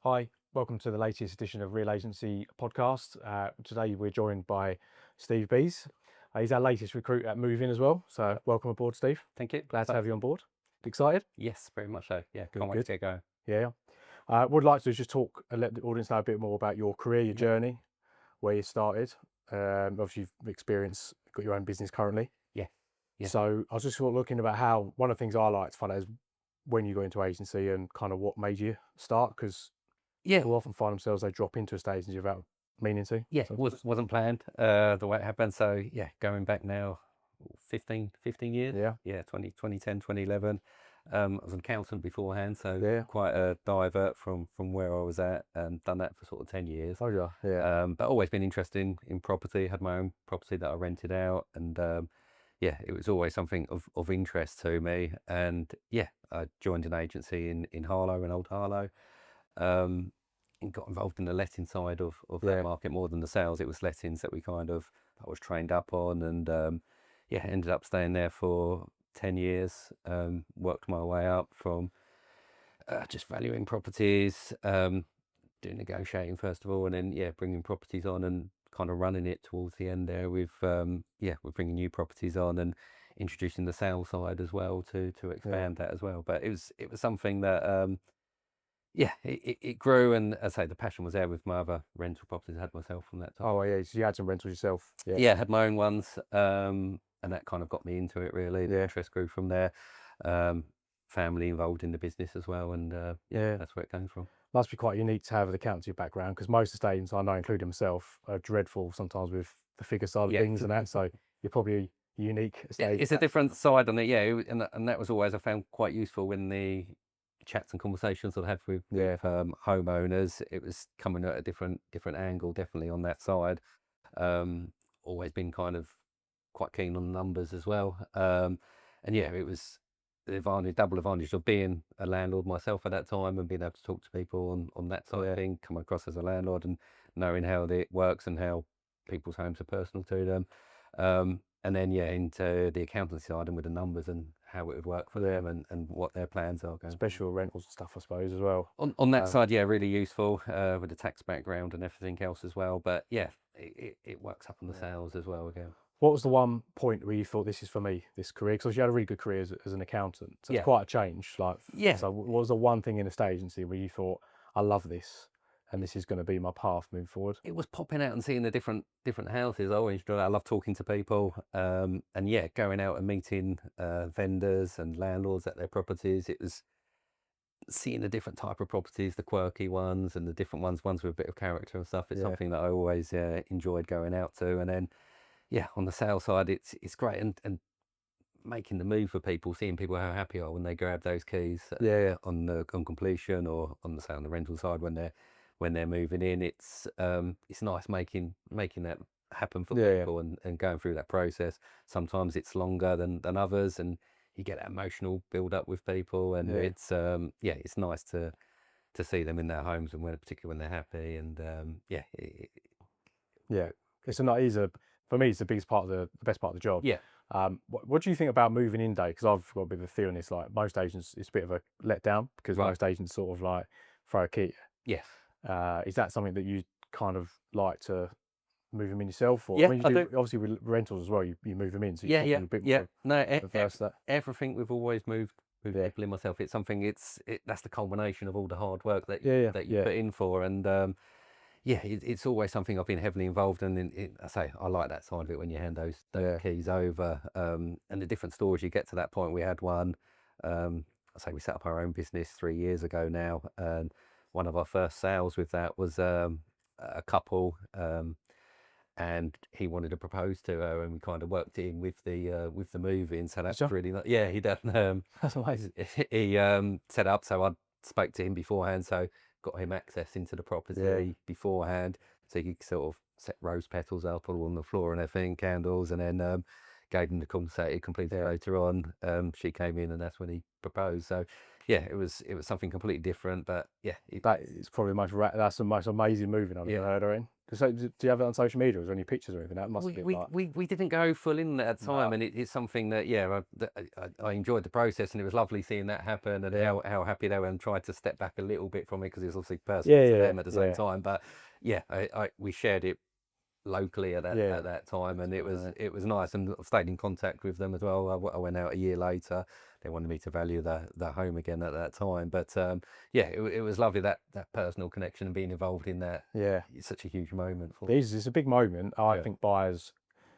Hi, welcome to the latest edition of Real Agency Podcast. Today we're joined by Steve Bees. He's our latest recruit at Moving as well. So welcome aboard, Steve. Thank you. Glad to have you on board. Excited? Yes, very much so. Yeah, Good, can't wait good. to get going. Yeah. Would like to just talk and let the audience know a bit more about your career, your journey, where you started. Obviously, you've experienced, got your own business currently. Yeah. Yeah. So I was just sort of looking about how one of the things I like to find out is when you go into agency and kind of what made you start, because Yeah, people often find themselves they drop into a stage agency without meaning to. yeah, So, wasn't planned the way it happened. So yeah, going back now 15 years. yeah, Yeah, 2010, 2011. I was an accountant beforehand, so yeah. quite a divert from where I was at, and done that for sort of 10 years. Oh yeah. But always been interested in property, had my own property that I rented out, and yeah, it was always something of interest to me. And yeah, I joined an agency in Harlow, in Old Harlow, and got involved in the letting side of Yeah. that market more than the sales. It was lettings that I was trained up on, and yeah, ended up staying there for 10 years. Worked my way up from just valuing properties, doing negotiating first of all, and then yeah, bringing properties on and kind of running it towards the end there with we're bringing new properties on and introducing the sales side as well to expand that as well. But it was something that yeah, it grew, and as I say, the passion was there with my other rental properties I had myself from that time. Oh yeah. So you had some rentals yourself. Yeah. Yeah, I had my own ones, and that kind of got me into it really. The Yeah. interest grew from there. Um, Family involved in the business as well, and Yeah. that's where it came from. Must be quite unique to have the accountancy background, because most estate agents I know, including myself, are dreadful sometimes with the figure side of Yeah. things and that. So you're probably a unique Yeah, estate. it's a different side on it, yeah, and that was always I found quite useful when the chats and conversations I'd have with Yeah. homeowners. It was coming at a different angle, definitely on that side. Always been kind of quite keen on numbers as well, and yeah, it was the double advantage of being a landlord myself at that time and being able to talk to people on that side of thing, come across as a landlord and knowing how it works and how people's homes are personal to them. And then yeah, into the accountancy side and with the numbers and how it would work for them and what their plans are going. Special rentals and stuff, I suppose, as well. On that side, yeah, really useful with the tax background and everything else as well. But yeah, it works up on the sales as well again. What was the one point where you thought, this is for me, this career? Because you had a really good career as an accountant. So it's Yeah. quite a change. Like, Yeah. So what was the one thing in a state agency where you thought, I love this and this is going to be my path moving forward? It was popping out and seeing the different houses. I always enjoy that. I love talking to people, and yeah, going out and meeting vendors and landlords at their properties. It was seeing the different type of properties, the quirky ones and the different ones with a bit of character and stuff. It's something that I always enjoyed going out to. And then yeah, on the sales side, it's great and making the move for people, seeing people how happy are when they grab those keys on completion, or on the rental side when they're moving in. It's nice making that happen for people and going through that process. Sometimes it's longer than others, and you get that emotional build up with people, and it's it's nice to see them in their homes, and particularly when they're happy, and It's a not easy. For me, it's the biggest part of the best part of the job. yeah. What do you think about moving in day? Because I've got a bit of a theory on this. Like, most agents, it's a bit of a letdown because Right. most agents sort of like throw a key. Yes. Is that something that you kind of like to move them in yourself? Or Yeah, I mean, I you do. Obviously with rentals as well, you move them in. So you're Yeah. a bit Yeah. No, averse to that. everything we've always moved people in myself. It's something. That's the culmination of all the hard work that you put in for, and yeah, it's always something I've been heavily involved in. I say I like that side of it when you hand those keys over, and the different stores you get to that point. We had one. I say we set up our own business 3 years ago now, and one of our first sales with that was a couple. And he wanted to propose to her, and we kind of worked it in with the move-in. So that's really nice. Yeah, he done. That's amazing. He set up. So I spoke to him beforehand, so got him access into the property beforehand, so he could sort of set rose petals up all on the floor and everything, candles, and then gave him the concert. He completed later on. She came in, and that's when he proposed. So yeah, it was something completely different, but yeah, That is probably that's the most amazing moving I've ever heard of. So, do you have it on social media? Or is there any pictures or anything? That must We be we, like, we we didn't go full in at the time, no. and it's something that I enjoyed the process, and it was lovely seeing that happen, and how happy they were, and tried to step back a little bit from it because it was obviously personal Yeah, to yeah, them at the same yeah, time. But yeah, we shared it locally at yeah. that time, and Right. it was nice, and I stayed in contact with them as well. I went out a year later. They wanted me to value the home again at that time, but yeah, it was lovely, that personal connection and being involved in that. Yeah. It's such a huge moment for. It's a big moment. I Yeah. think buyers,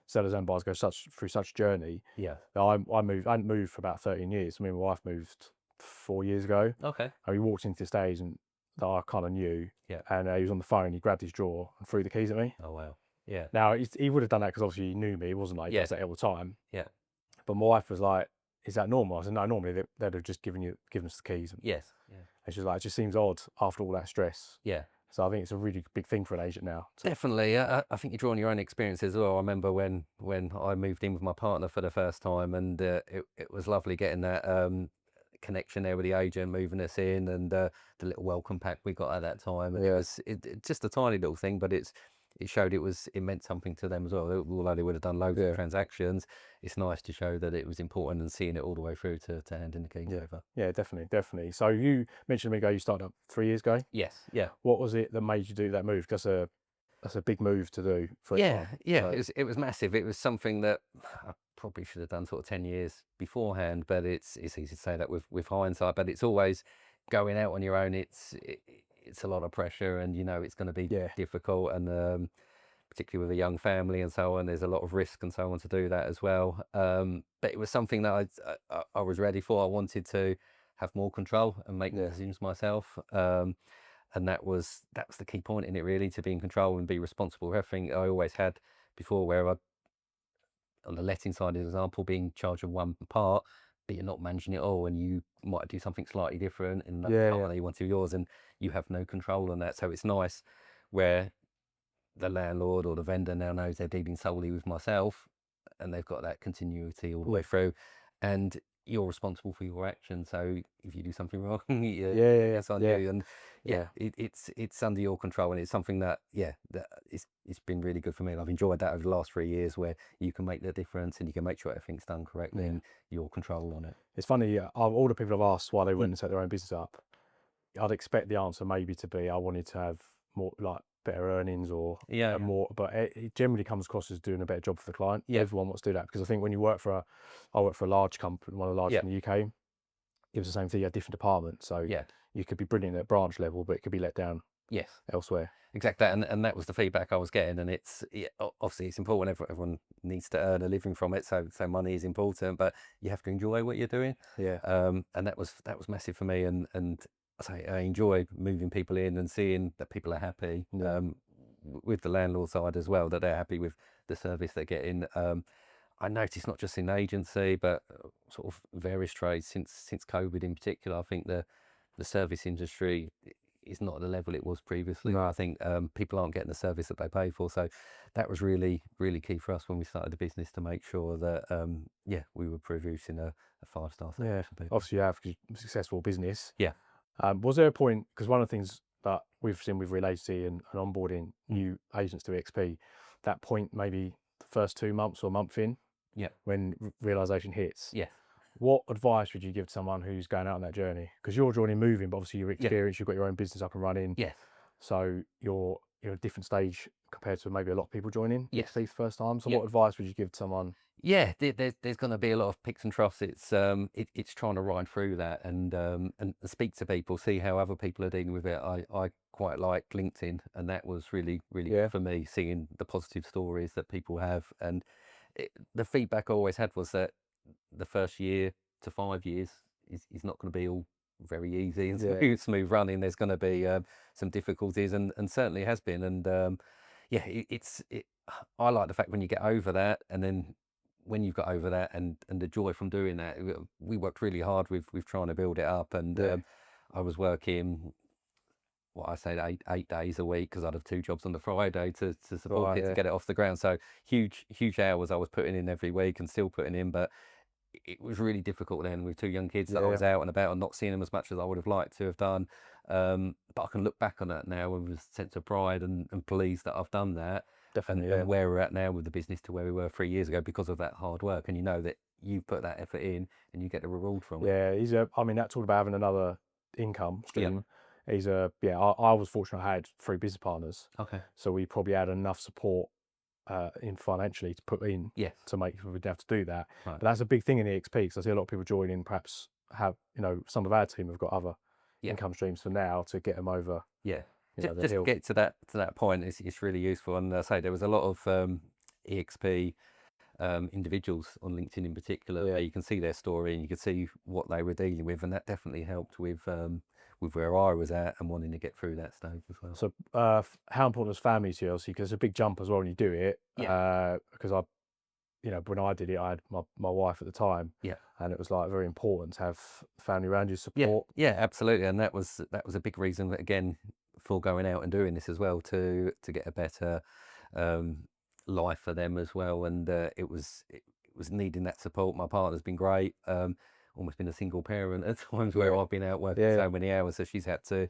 sellers and buyers go through such a journey. Yeah. I hadn't moved for about 13 years. I mean, my wife moved 4 years ago. Okay. And we walked into the stage and that I kind of knew. Yeah. And he was on the phone. He grabbed his drawer and threw the keys at me. Oh wow. Yeah. Now he would have done that because obviously he knew me. It wasn't like he Yeah. does that all the time. Yeah. But my wife was like, "Is that normal?" I said, "No, normally they'd have just given us the keys." Yes. Yeah. And she was like, "It just seems odd after all that stress." Yeah. So I think it's a really big thing for an agent now. Definitely. I think you draw on your own experiences as well. I remember when I moved in with my partner for the first time, and it was lovely getting that connection there with the agent moving us in, and the little welcome pack we got at that time. And Yeah. it was just a tiny little thing, but it showed it meant something to them as well. Although they would have done loads Yeah. of transactions, it's nice to show that it was important and seeing it all the way through to handing the keys over. Yeah, definitely. So you mentioned a minute ago you started up 3 years ago. Yes. Yeah. What was it that made you do that move? Because that's a big move to do for Yeah, anyone. yeah, So, it was massive. It was something that I probably should have done sort of 10 years beforehand, but it's easy to say that with hindsight, but it's always going out on your own. It's a lot of pressure, and it's going to be yeah, difficult, and particularly with a young family and so on, there's a lot of risk and so on to do that as well. But it was something that I was ready for. I wanted to have more control and make the Yeah. decisions myself. And that was the key point in it, really, to be in control and be responsible for everything. I always had before, where on the letting side, as example, being in charge of one part, but you're not managing it all, and you might do something slightly different in another Yeah, part yeah. that you want to do yours, and you have no control on that. So it's nice where the landlord or the vendor now knows they're dealing solely with myself, and they've got that continuity all the way through, and you're responsible for your actions. So if you do something wrong, it's on Yeah. you. And it's under your control, and it's something that that it's been really good for me. And I've enjoyed that over the last 3 years, where you can make the difference and you can make sure everything's done correctly and your control on it. It's funny, all the people I've asked why they went and set their own business up, I'd expect the answer maybe to be I wanted to have more, like better earnings or Yeah. more, but it generally comes across as doing a better job for the client. Yeah. Everyone wants to do that because I think when you work for I work for a large company, one of the largest in the UK, it was the same thing. You had different departments, so you could be brilliant at branch level, but it could be let down Yes. elsewhere. Exactly, and that was the feedback I was getting, and obviously it's important. Everyone needs to earn a living from it, so money is important, but you have to enjoy what you're doing. Yeah. And that was massive for me, and I enjoy moving people in and seeing that people are happy. With the landlord side as well, that they're happy with the service they're getting. I noticed not just in agency, but sort of various trades since COVID in particular. I think the service industry is not at the level it was previously. No. I think people aren't getting the service that they pay for. So that was really, really key for us when we started the business, to make sure that we were producing a 5-star service for people. Obviously you have, because you're a successful business. Yeah. Was there a point, because one of the things that we've seen with Real Agency and onboarding new agents to XP, that point maybe the first 2 months or a month in, when realization hits. Yeah. What advice would you give to someone who's going out on that journey? Because you're joining moving, but obviously you're experienced, you've got your own business up and running. Yes. So you're at a different stage compared to maybe a lot of people joining XP for the first time. So Yeah. what advice would you give to someone? Yeah, there's going to be a lot of picks and troughs. It's trying to ride through that and speak to people, see how other people are dealing with it. I quite like LinkedIn, and that was really good for me, seeing the positive stories that people have. And the feedback I always had was that the first year to 5 years is not going to be all very easy and smooth running. There's going to be some difficulties, and certainly has been. And I like the fact when you get over that, and then when you've got over that and the joy from doing that, we worked really hard with trying to build it up. And I was working, what I say, 8 days a week, because I'd have 2 jobs on the Friday to support it, to get it off the ground. So huge hours I was putting in every week, and still putting in, but it was really difficult then with 2 young kids that I was out and about and not seeing them as much as I would have liked to have done. But I can look back on that now with a sense of pride and pleased that I've done that. Definitely, And where we're at now with the business to where we were 3 years ago because of that hard work. And you know that you've put that effort in and you get the reward from it. Yeah, I mean, that talked about having another income stream. I was fortunate I had 3 business partners. Okay. So we probably had enough support in financially to put in to make sure we'd have to do that. Right. But that's a big thing in EXP because I see a lot of people joining, perhaps have, some of our team have got other income streams for now to get them over. Yeah. Just to get to that point, it's really useful. And I say there was a lot of EXP individuals on LinkedIn in particular. Where you can see their story and you can see what they were dealing with, and that definitely helped with where I was at and wanting to get through that stage as well. So, how important is family to you? Obviously, because it's a big jump as well when you do it. Because when I did it, I had my wife at the time. And it was like very important to have family around you support. Yeah, absolutely. And that was a big reason that, again, for going out and doing this as well to get a better life for them as well. And it was needing that support. My partner's been great. Almost been a single parent at times where I've been out working so many hours, so she's had to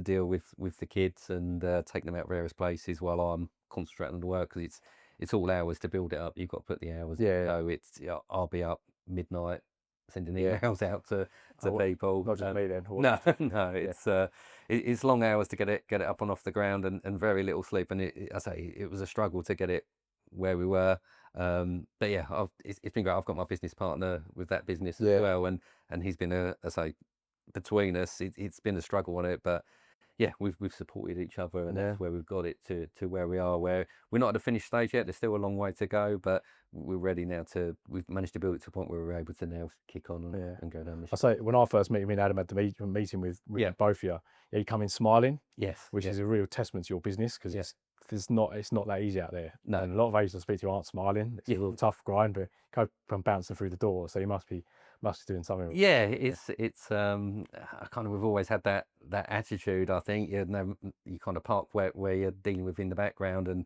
deal with the kids and take them out various places while I'm concentrating on the work, because it's all hours to build it up. You've got to put the hours in. So I'll be up midnight sending emails out to people. Not just me then. No, it's long hours to get it up and off the ground, and very little sleep. And I say it was a struggle to get it where we were. But yeah, it's been great. I've got my business partner with that business as well, and he's been between us, it's been a struggle on it, but yeah, we've supported each other, and that's where we've got it to where we are. Where we're not at the finish stage yet. There's still a long way to go, but we're ready now we've managed to build it to a point where we're able to now kick on and go down this. I say when I first met you, me and Adam had the meeting with both of you. You come in smiling, which is a real testament to your business, because it's not that easy out there. No, and a lot of agents I speak to aren't smiling. It's a real tough grind, but go from bouncing through the door. So you must be doing something. Yeah, it's we've always had that attitude. I think you kind of park where you're dealing with in the background, and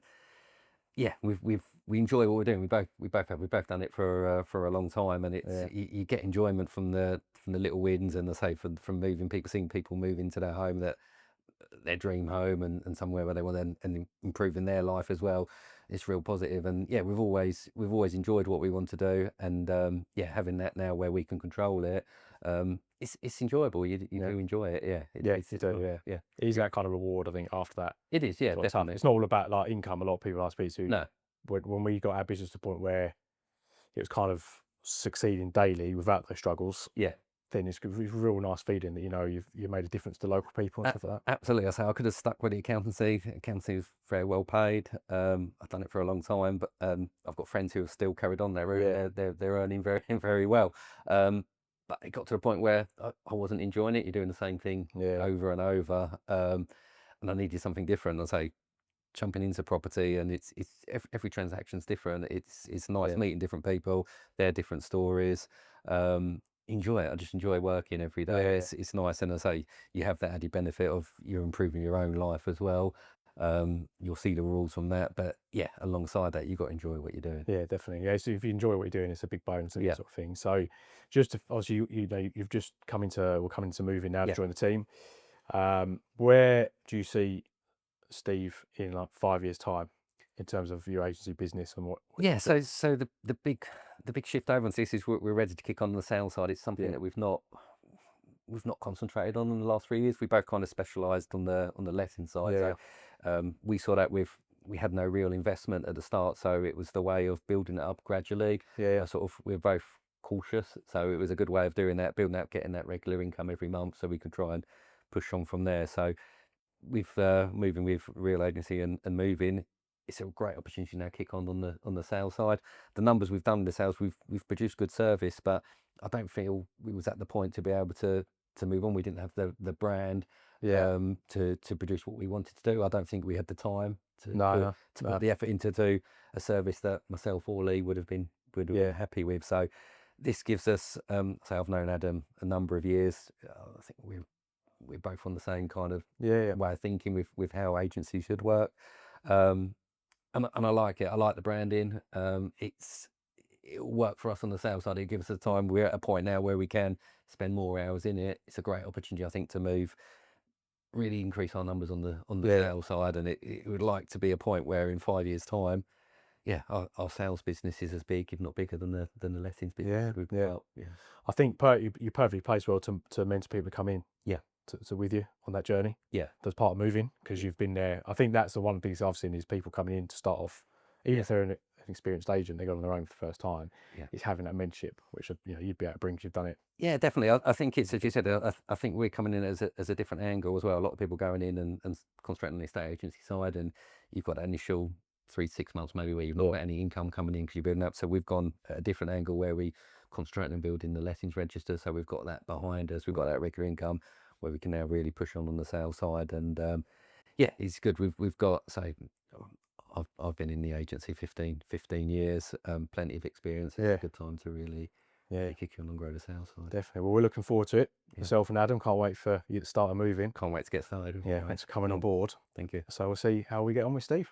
we enjoy what we're doing. We've both done it for a long time, and it's you get enjoyment from the little wins, and from moving people, seeing people move into their home, their dream home, and somewhere where they want to, and improving their life as well. It's real positive, and we've always enjoyed what we want to do, and having that now where we can control it, it's enjoyable. You do enjoy it, it is that kind of reward, I think, after that. It is, definitely. It's not all about like income. A lot of people I speak to, no, when we got our business to the point where it was kind of succeeding daily without those struggles, then it's a real nice feeling that you've made a difference to local people and stuff like that. Absolutely. I say I could have stuck with the accountancy. Accountancy was very well paid. I've done it for a long time, but I've got friends who have still carried on their route. They're earning very very well. But it got to a point where I wasn't enjoying it. You're doing the same thing over and over, and I needed something different. I say jumping into property, and it's every transaction's different. It's nice meeting different people, their different stories. Enjoy it. I just enjoy working every day. It's nice, and I say you have that added benefit of you're improving your own life as well. You'll see the rules from that, but alongside that, you've got to enjoy what you're doing. Yeah, definitely. So if you enjoy what you're doing, it's a big bonus, sort of thing. So just obviously, you've just coming to moving now to join the team. Where do you see Steve in like 5 years' time in terms of your agency business and what? So the big shift over on this is we're ready to kick on the sales side. It's something that we've not concentrated on in the last 3 years. We both kind of specialised on the letting side. So we saw that we had no real investment at the start, so it was the way of building it up gradually. We're both cautious, so it was a good way of doing that, building up, getting that regular income every month, so we could try and push on from there. So with moving with Real Agency and moving, it's a great opportunity now to kick on the sales side. The numbers we've done in the sales, we've produced good service, but I don't feel we was at the point to be able to move on. We didn't have the brand to produce what we wanted to do. I don't think we had the time to put the effort into do a service that myself or Lee would have been happy with. So this gives us, say I've known Adam a number of years. I think we're both on the same kind of way of thinking with how agencies should work. And I like it. I like the branding. It'll work for us on the sales side. It gives us the time. We're at a point now where we can spend more hours in it. It's a great opportunity, I think, to move really increase our numbers on the Yeah. sales side, and it would like to be a point where in 5 years' time, yeah, our sales business is as big, if not bigger, than the lettings business we've got. Yeah. I think you're perfectly placed well to mentor people to come in. Yeah. To with you on that journey. Yeah. That's part of moving, because you've been there. I think that's the one of the things I've seen is people coming in to start off, even if they're an experienced agent, they got on their own for the first time. Yeah. It's having that mentorship, which you'd be able to bring because you've done it. Yeah, definitely. I think it's, as you said, I think we're coming in as a different angle as well. A lot of people going in and concentrating on the estate agency side, and you've got that initial 3 to 6 months maybe where you've not got any income coming in because you're building up. So we've gone at a different angle where we concentrate on building the lettings register. So we've got that behind us. We've got that regular income where we can now really push on the sales side. And yeah, it's good. We've got, say, I've been in the agency 15 years, plenty of experience. It's a good time to really kick on and grow the sales side. Definitely. Well, we're looking forward to it. Myself and Adam can't wait for you to start moving. Can't wait to get started. Yeah, thanks for coming on board. Thank you. So we'll see how we get on with Steve.